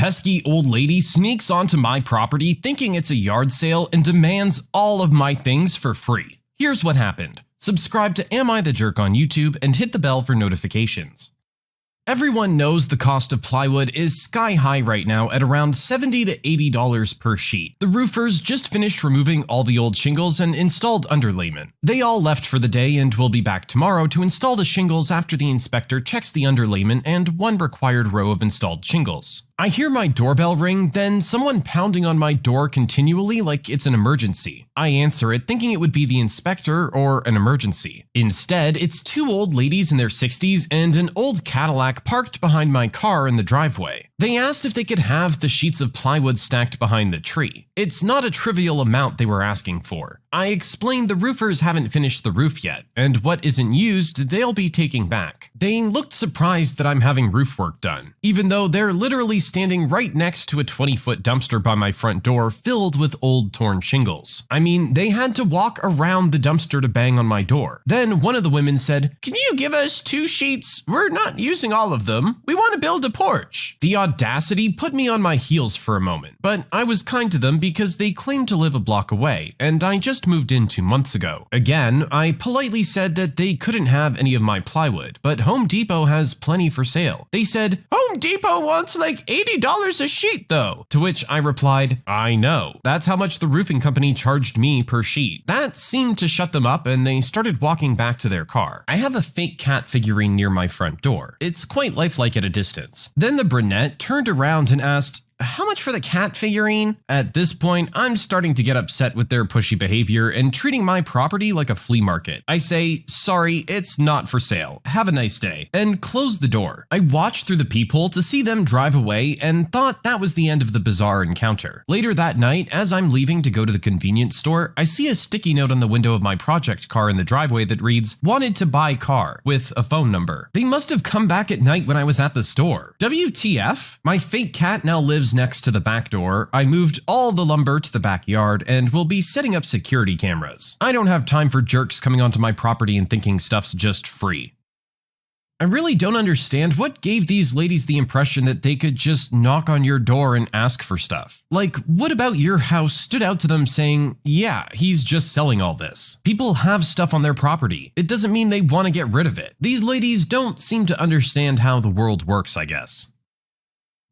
pesky old lady sneaks onto my property thinking it's a yard sale and demands all of my things for free. Here's what happened. Subscribe to Am I the Jerk on YouTube and hit the bell for notifications. Everyone knows the cost of plywood is sky high right now at around $70 to $80 per sheet. The roofers just finished removing all the old shingles and installed underlayment. They all left for the day and will be back tomorrow to install the shingles after the inspector checks the underlayment and one required row of installed shingles. I hear my doorbell ring, then someone pounding on my door continually like it's an emergency. I answer it thinking it would be the inspector or an emergency. Instead, it's two old ladies in their 60s and an old Cadillac parked behind my car in the driveway. They asked if they could have the sheets of plywood stacked behind the tree. It's not a trivial amount they were asking for. I explained the roofers haven't finished the roof yet, and what isn't used they'll be taking back. They looked surprised that I'm having roof work done, even though they're literally standing right next to a 20-foot dumpster by my front door filled with old torn shingles. I mean, they had to walk around the dumpster to bang on my door. Then one of the women said, "Can you give us 2 sheets? We're not using all of them. We want to build a porch." The audacity put me on my heels for a moment, but I was kind to them because they claimed to live a block away, and I just moved in 2 months ago. Again, I politely said that they couldn't have any of my plywood, but Home Depot has plenty for sale. They said, "Home Depot wants like $80 a sheet though." To which I replied, "I know. That's how much the roofing company charged me per sheet." That seemed to shut them up and they started walking back to their car. I have a fake cat figurine near my front door. It's quite lifelike at a distance. Then the brunette turned around and asked, "How much for the cat figurine?" At this point, I'm starting to get upset with their pushy behavior and treating my property like a flea market. I say, "Sorry, it's not for sale. Have a nice day," and close the door. I watched through the peephole to see them drive away and thought that was the end of the bizarre encounter. Later that night, as I'm leaving to go to the convenience store, I see a sticky note on the window of my project car in the driveway that reads, "Wanted to buy car," with a phone number. They must have come back at night when I was at the store. WTF? My fake cat now lives next to the back door. I moved all the lumber to the backyard and will be setting up security cameras. I don't have time for jerks coming onto my property and thinking stuff's just free. I really don't understand what gave these ladies the impression that they could just knock on your door and ask for stuff. Like, what about your house stood out to them saying, "Yeah, he's just selling all this"? People have stuff on their property. It doesn't mean they want to get rid of it. These ladies don't seem to understand how the world works, I guess.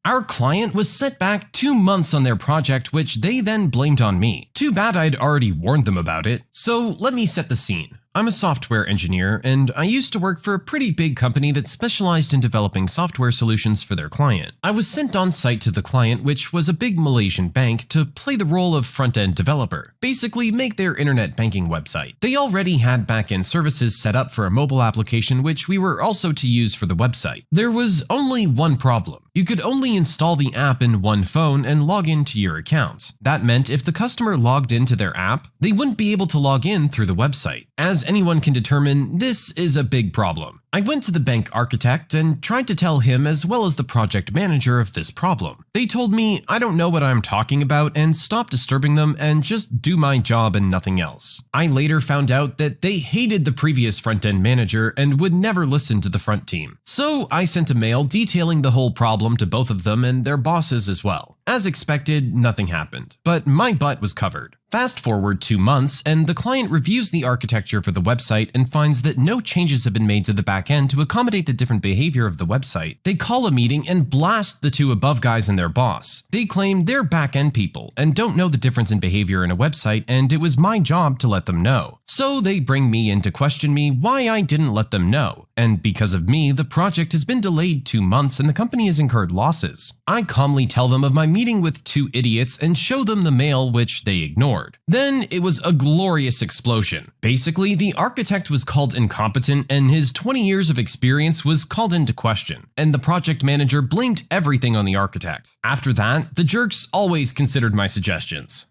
Our client was set back 2 months on their project, which they then blamed on me. Too bad I'd already warned them about it. So let me set the scene. I'm a software engineer, and I used to work for a pretty big company that specialized in developing software solutions for their client. I was sent on site to the client, which was a big Malaysian bank, to play the role of front-end developer, basically make their internet banking website. They already had back-end services set up for a mobile application, which we were also to use for the website. There was only one problem. You could only install the app in one phone and log into your account. That meant if the customer logged into their app, they wouldn't be able to log in through the website. As anyone can determine, this is a big problem. I went to the bank architect and tried to tell him as well as the project manager of this problem. They told me I don't know what I'm talking about and stop disturbing them and just do my job and nothing else. I later found out that they hated the previous front-end manager and would never listen to the front team. So I sent a mail detailing the whole problem to both of them and their bosses as well. As expected, nothing happened, but my butt was covered. Fast forward 2 months, and the client reviews the architecture for the website and finds that no changes have been made to the back end to accommodate the different behavior of the website. They call a meeting and blast the 2 above guys and their boss. They claim they're back end people and don't know the difference in behavior in a website, and it was my job to let them know. So they bring me in to question me why I didn't let them know, and because of me, the project has been delayed 2 months and the company has incurred losses. I calmly tell them of my meeting with 2 idiots and show them the mail, which they ignored. Then it was a glorious explosion. Basically, the architect was called incompetent and his 20 years of experience was called into question, and the project manager blamed everything on the architect. After that, the jerks always considered my suggestions.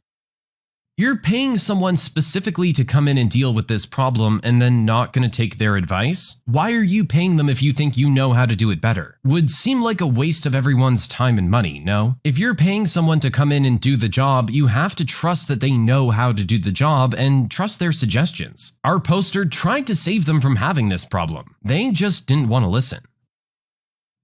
You're paying someone specifically to come in and deal with this problem and then not going to take their advice? Why are you paying them if you think you know how to do it better? Would seem like a waste of everyone's time and money, no? If you're paying someone to come in and do the job, you have to trust that they know how to do the job and trust their suggestions. Our poster tried to save them from having this problem. They just didn't want to listen.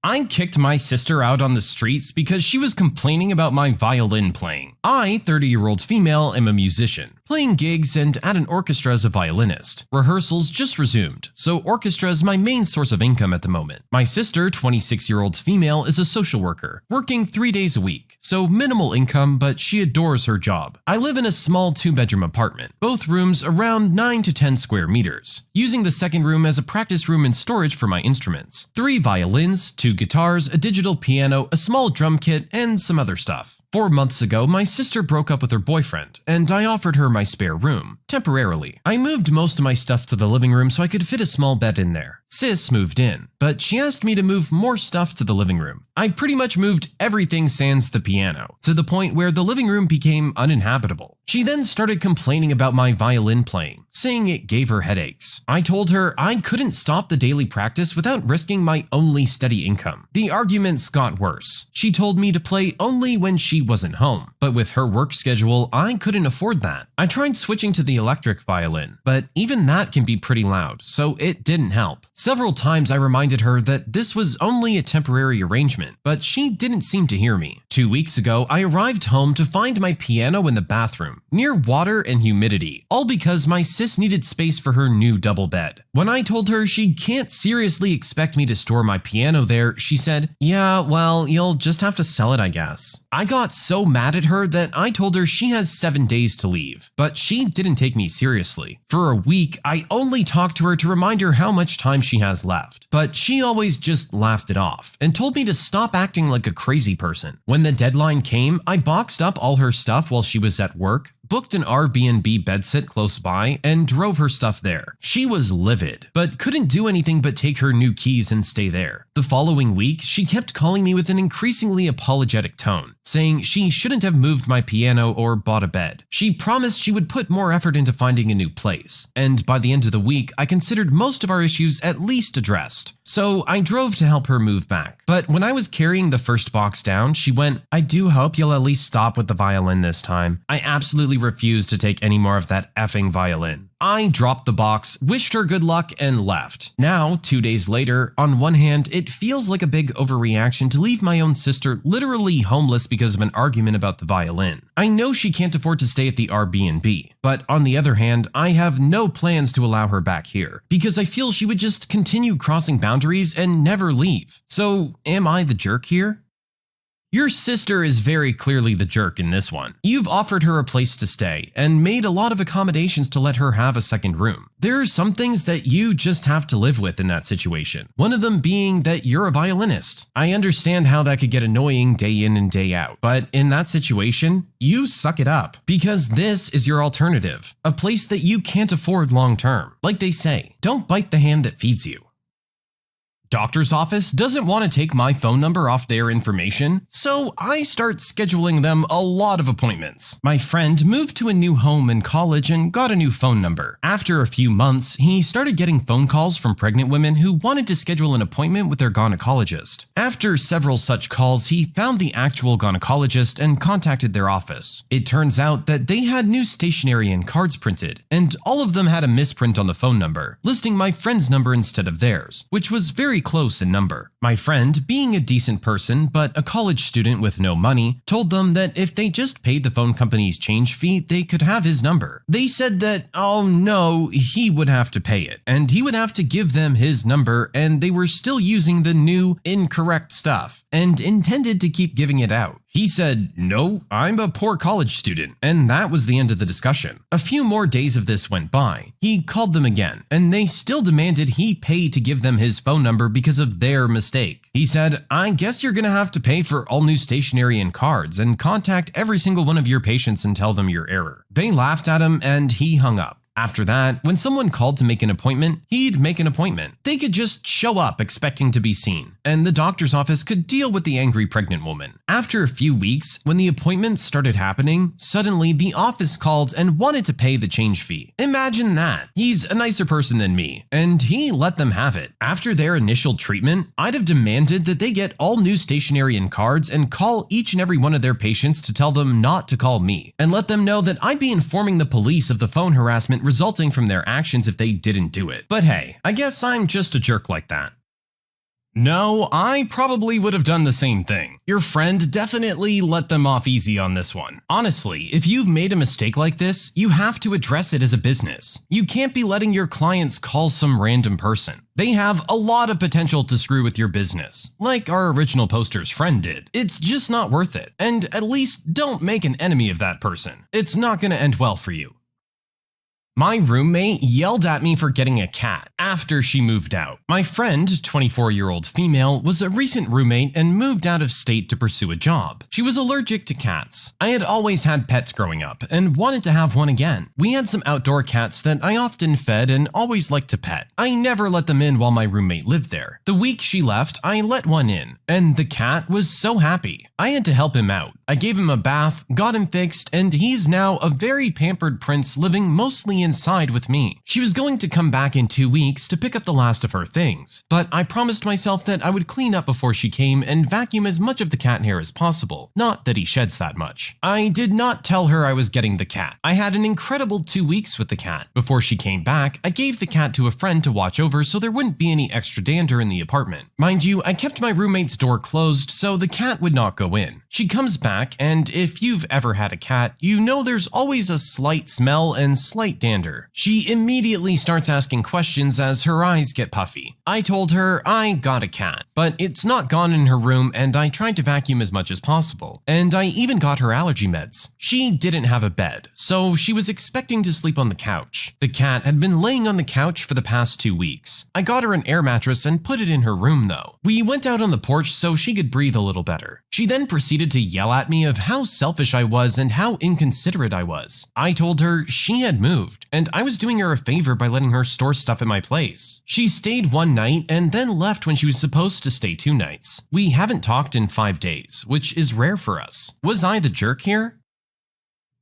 I kicked my sister out on the streets because she was complaining about my violin playing. I, 30-year-old female, am a musician, playing gigs and at an orchestra as a violinist. Rehearsals just resumed, so orchestra is my main source of income at the moment. My sister, 26-year-old female, is a social worker, working 3 days a week, so minimal income, but she adores her job. I live in a small 2-bedroom apartment, both rooms around 9 to 10 square meters, using the second room as a practice room and storage for my instruments. 3 violins, 2 guitars, a digital piano, a small drum kit, and some other stuff. 4 months ago, my sister broke up with her boyfriend, and I offered her my spare room, temporarily. I moved most of my stuff to the living room so I could fit a small bed in there. Sis moved in, but she asked me to move more stuff to the living room. I pretty much moved everything sans the piano, to the point where the living room became uninhabitable. She then started complaining about my violin playing, saying it gave her headaches. I told her I couldn't stop the daily practice without risking my only steady income. The arguments got worse. She told me to play only when she wasn't home, but with her work schedule, I couldn't afford that. I tried switching to the electric violin, but even that can be pretty loud, so it didn't help. Several times I reminded her that this was only a temporary arrangement, but she didn't seem to hear me. 2 weeks ago, I arrived home to find my piano in the bathroom, near water and humidity, all because my sis needed space for her new double bed. When I told her she can't seriously expect me to store my piano there, she said, "Yeah, well, you'll just have to sell it, I guess." I got so mad at her that I told her she has 7 days to leave, but she didn't take me seriously. For a week, I only talked to her to remind her how much time she has left, but she always just laughed it off and told me to stop acting like a crazy person. When the deadline came, I boxed up all her stuff while she was at work, booked an Airbnb bedsit close by, and drove her stuff there. She was livid, but couldn't do anything but take her new keys and stay there. The following week, she kept calling me with an increasingly apologetic tone, saying she shouldn't have moved my piano or bought a bed. She promised she would put more effort into finding a new place, and by the end of the week, I considered most of our issues at least addressed. So I drove to help her move back. But when I was carrying the first box down, she went, "I do hope you'll at least stop with the violin this time. I absolutely refuse to take any more of that effing violin." I dropped the box, wished her good luck, and left. Now, 2 days later, on one hand, it feels like a big overreaction to leave my own sister literally homeless because of an argument about the violin. I know she can't afford to stay at the Airbnb, but on the other hand, I have no plans to allow her back here, because I feel she would just continue crossing boundaries and never leave. So, am I the jerk here? Your sister is very clearly the jerk in this one. You've offered her a place to stay and made a lot of accommodations to let her have a second room. There are some things that you just have to live with in that situation. One of them being that you're a violinist. I understand how that could get annoying day in and day out, but in that situation, you suck it up, because this is your alternative, a place that you can't afford long term. Like they say, don't bite the hand that feeds you. Doctor's office doesn't want to take my phone number off their information, so I start scheduling them a lot of appointments. My friend moved to a new home in college and got a new phone number. After a few months, he started getting phone calls from pregnant women who wanted to schedule an appointment with their gynecologist. After several such calls, he found the actual gynecologist and contacted their office. It turns out that they had new stationery and cards printed, and all of them had a misprint on the phone number, listing my friend's number instead of theirs, which was very close in number. My friend, being a decent person but a college student with no money, told them that if they just paid the phone company's change fee, they could have his number. They said that, oh no, he would have to pay it, and he would have to give them his number, and they were still using the new, incorrect stuff, and intended to keep giving it out. He said, "No, I'm a poor college student," and that was the end of the discussion. A few more days of this went by. He called them again, and they still demanded he pay to give them his phone number because of their mistake. He said, "I guess you're gonna have to pay for all new stationery and cards and contact every single one of your patients and tell them your error." They laughed at him and he hung up. After that, when someone called to make an appointment, he'd make an appointment. They could just show up expecting to be seen, and the doctor's office could deal with the angry pregnant woman. After a few weeks, when the appointments started happening, suddenly the office called and wanted to pay the change fee. Imagine that. He's a nicer person than me, and he let them have it. After their initial treatment, I'd have demanded that they get all new stationery and cards and call each and every one of their patients to tell them not to call me, and let them know that I'd be informing the police of the phone harassment resulting from their actions if they didn't do it. But hey, I guess I'm just a jerk like that. No, I probably would have done the same thing. Your friend definitely let them off easy on this one. Honestly, if you've made a mistake like this, you have to address it as a business. You can't be letting your clients call some random person. They have a lot of potential to screw with your business, like our original poster's friend did. It's just not worth it, and at least don't make an enemy of that person. It's not gonna end well for you. My roommate yelled at me for getting a cat after she moved out. My friend, 24-year-old female, was a recent roommate and moved out of state to pursue a job. She was allergic to cats. I had always had pets growing up and wanted to have one again. We had some outdoor cats that I often fed and always liked to pet. I never let them in while my roommate lived there. The week she left, I let one in, and the cat was so happy. I had to help him out. I gave him a bath, got him fixed, and he's now a very pampered prince living mostly inside with me. She was going to come back in 2 weeks to pick up the last of her things, but I promised myself that I would clean up before she came and vacuum as much of the cat hair as possible. Not that he sheds that much. I did not tell her I was getting the cat. I had an incredible 2 weeks with the cat. Before she came back, I gave the cat to a friend to watch over so there wouldn't be any extra dander in the apartment. Mind you, I kept my roommate's door closed so the cat would not go in. She comes back, and if you've ever had a cat, you know there's always a slight smell and slight dander. She immediately starts asking questions as her eyes get puffy. I told her I got a cat, but it's not gone in her room and I tried to vacuum as much as possible. And I even got her allergy meds. She didn't have a bed, so she was expecting to sleep on the couch. The cat had been laying on the couch for the past 2 weeks. I got her an air mattress and put it in her room though. We went out on the porch so she could breathe a little better. She then proceeded to yell at me of how selfish I was and how inconsiderate I was. I told her she had moved, and I was doing her a favor by letting her store stuff at my place. She stayed one night and then left when she was supposed to stay 2 nights. We haven't talked in 5 days, which is rare for us. Was I the jerk here?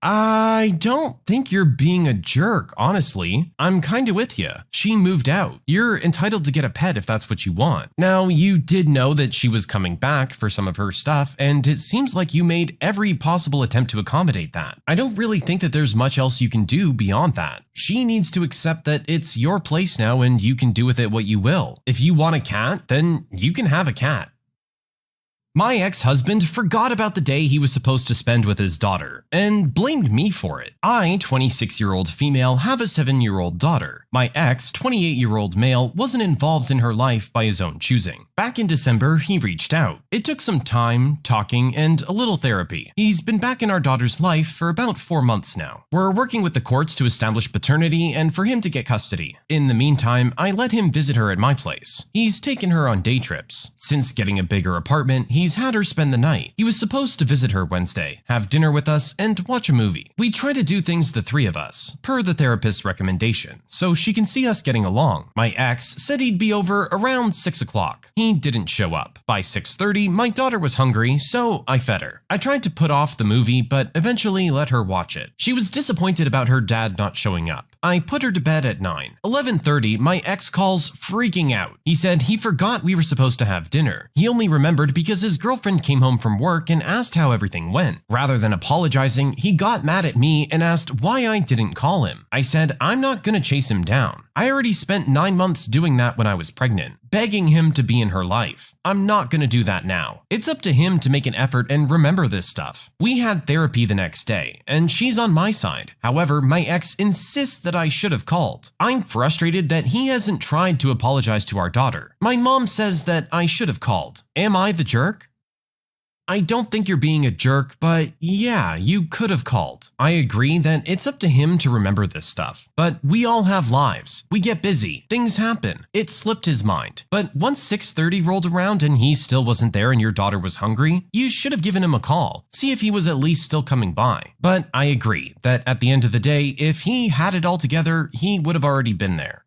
I don't think you're being a jerk, honestly. I'm kinda with you. She moved out. You're entitled to get a pet if that's what you want. Now, you did know that she was coming back for some of her stuff, and it seems like you made every possible attempt to accommodate that. I don't really think that there's much else you can do beyond that. She needs to accept that it's your place now and you can do with it what you will. If you want a cat, then you can have a cat. My ex-husband forgot about the day he was supposed to spend with his daughter and blamed me for it. I, 26-year-old female, have a 7-year-old daughter. My ex, 28-year-old male, wasn't involved in her life by his own choosing. Back in December, he reached out. It took some time, talking, and a little therapy. He's been back in our daughter's life for about 4 months now. We're working with the courts to establish paternity and for him to get custody. In the meantime, I let him visit her at my place. He's taken her on day trips. Since getting a bigger apartment, he's had her spend the night. He was supposed to visit her Wednesday, have dinner with us, and watch a movie. We try to do things the 3 of us, per the therapist's recommendation, so she can see us getting along. My ex said he'd be over around 6 o'clock. He didn't show up. By 6:30, my daughter was hungry, so I fed her. I tried to put off the movie, but eventually let her watch it. She was disappointed about her dad not showing up. I put her to bed at 9. 11:30, my ex calls freaking out. He said he forgot we were supposed to have dinner. He only remembered because his girlfriend came home from work and asked how everything went. Rather than apologizing, he got mad at me and asked why I didn't call him. I said I'm not gonna chase him down. I already spent 9 months doing that when I was pregnant, begging him to be in her life. I'm not gonna do that now. It's up to him to make an effort and remember this stuff. We had therapy the next day, and she's on my side. However, my ex insists that I should have called. I'm frustrated that he hasn't tried to apologize to our daughter. My mom says that I should have called. Am I the jerk? I don't think you're being a jerk, but yeah, you could have called. I agree that it's up to him to remember this stuff, but we all have lives. We get busy. Things happen. It slipped his mind. But once 6:30 rolled around and he still wasn't there and your daughter was hungry, you should have given him a call. See if he was at least still coming by. But I agree that at the end of the day, if he had it all together, he would have already been there.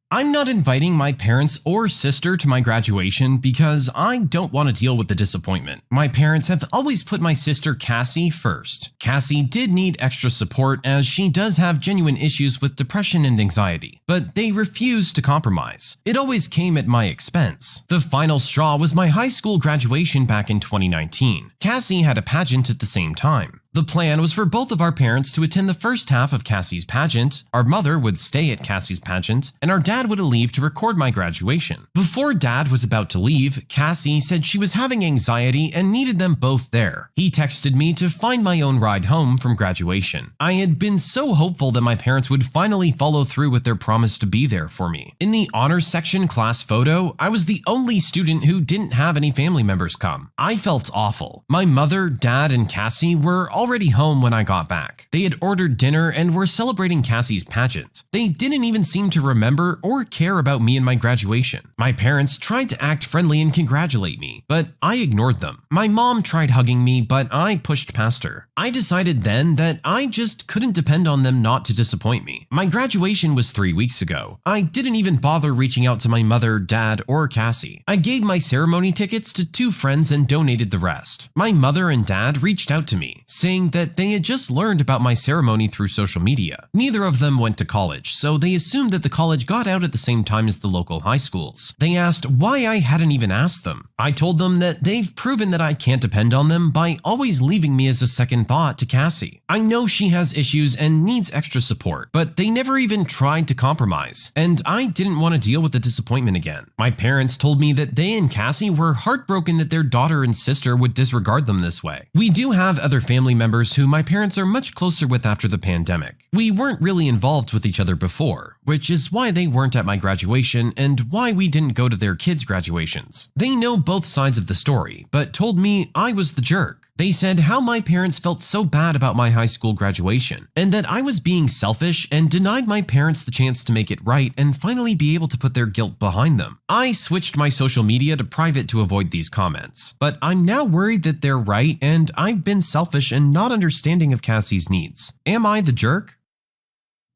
I'm not inviting my parents or sister to my graduation because I don't want to deal with the disappointment. My parents have always put my sister Cassie first. Cassie did need extra support as she does have genuine issues with depression and anxiety, but they refused to compromise. It always came at my expense. The final straw was my high school graduation back in 2019. Cassie had a pageant at the same time. The plan was for both of our parents to attend the first half of Cassie's pageant, our mother would stay at Cassie's pageant, and our dad would leave to record my graduation. Before Dad was about to leave, Cassie said she was having anxiety and needed them both there. He texted me to find my own ride home from graduation. I had been so hopeful that my parents would finally follow through with their promise to be there for me. In the honors section class photo, I was the only student who didn't have any family members come. I felt awful. My mother, dad, and Cassie were already home when I got back. They had ordered dinner and were celebrating Cassie's pageant. They didn't even seem to remember or care about me and my graduation. My parents tried to act friendly and congratulate me, but I ignored them. My mom tried hugging me, but I pushed past her. I decided then that I just couldn't depend on them not to disappoint me. My graduation was 3 weeks ago. I didn't even bother reaching out to my mother, dad, or Cassie. I gave my ceremony tickets to 2 friends and donated the rest. My mother and dad reached out to me, saying that they had just learned about my ceremony through social media. Neither of them went to college, so they assumed that the college got out at the same time as the local high schools. They asked why I hadn't even asked them. I told them that they've proven that I can't depend on them by always leaving me as a second thought to Cassie. I know she has issues and needs extra support, but they never even tried to compromise, and I didn't want to deal with the disappointment again. My parents told me that they and Cassie were heartbroken that their daughter and sister would disregard them this way. We do have other family members who my parents are much closer with after the pandemic. We weren't really involved with each other before, which is why they weren't at my graduation and why we didn't go to their kids' graduations. They know both sides of the story, but told me I was the jerk. They said how my parents felt so bad about my high school graduation, and that I was being selfish and denied my parents the chance to make it right and finally be able to put their guilt behind them. I switched my social media to private to avoid these comments, but I'm now worried that they're right and I've been selfish and not understanding of Cassie's needs. Am I the jerk?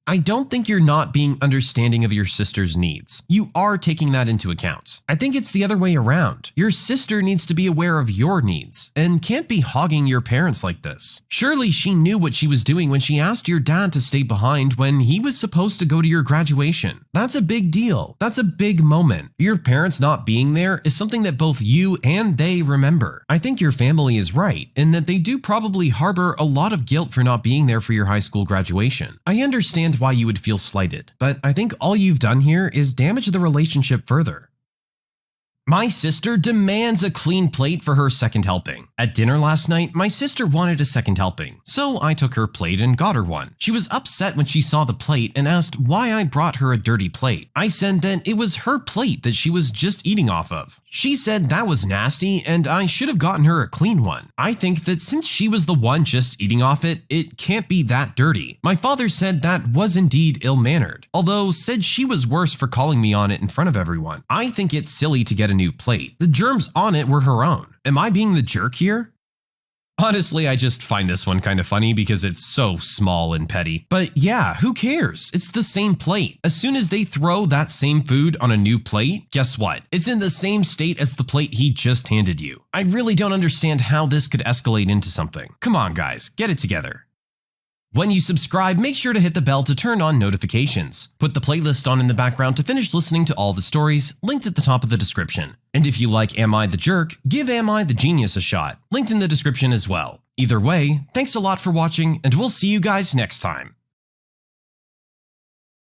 I don't think you're not being understanding of your sister's needs. You are taking that into account. I think it's the other way around. Your sister needs to be aware of your needs and can't be hogging your parents like this. Surely she knew what she was doing when she asked your dad to stay behind when he was supposed to go to your graduation. That's a big deal. That's a big moment. Your parents not being there is something that both you and they remember. I think your family is right in that they do probably harbor a lot of guilt for not being there for your high school graduation. I understand why you would feel slighted, but I think all you've done here is damage the relationship further. My sister demands a clean plate for her second helping. At dinner last night, my sister wanted a second helping, so I took her plate and got her one. She was upset when she saw the plate and asked why I brought her a dirty plate. I said that it was her plate that she was just eating off of. She said that was nasty and I should have gotten her a clean one. I think that since she was the one just eating off it, it can't be that dirty. My father said that was indeed ill-mannered, although said she was worse for calling me on it in front of everyone. I think it's silly to get a new plate. The germs on it were her own. Am I being the jerk here? Honestly, I just find this one kind of funny because it's so small and petty. But yeah, who cares? It's the same plate. As soon as they throw that same food on a new plate, guess what? It's in the same state as the plate he just handed you. I really don't understand how this could escalate into something. Come on, guys, get it together. When you subscribe, make sure to hit the bell to turn on notifications. Put the playlist on in the background to finish listening to all the stories, linked at the top of the description. And if you like Am I the Jerk, give Am I the Genius a shot, linked in the description as well. Either way, thanks a lot for watching, and we'll see you guys next time.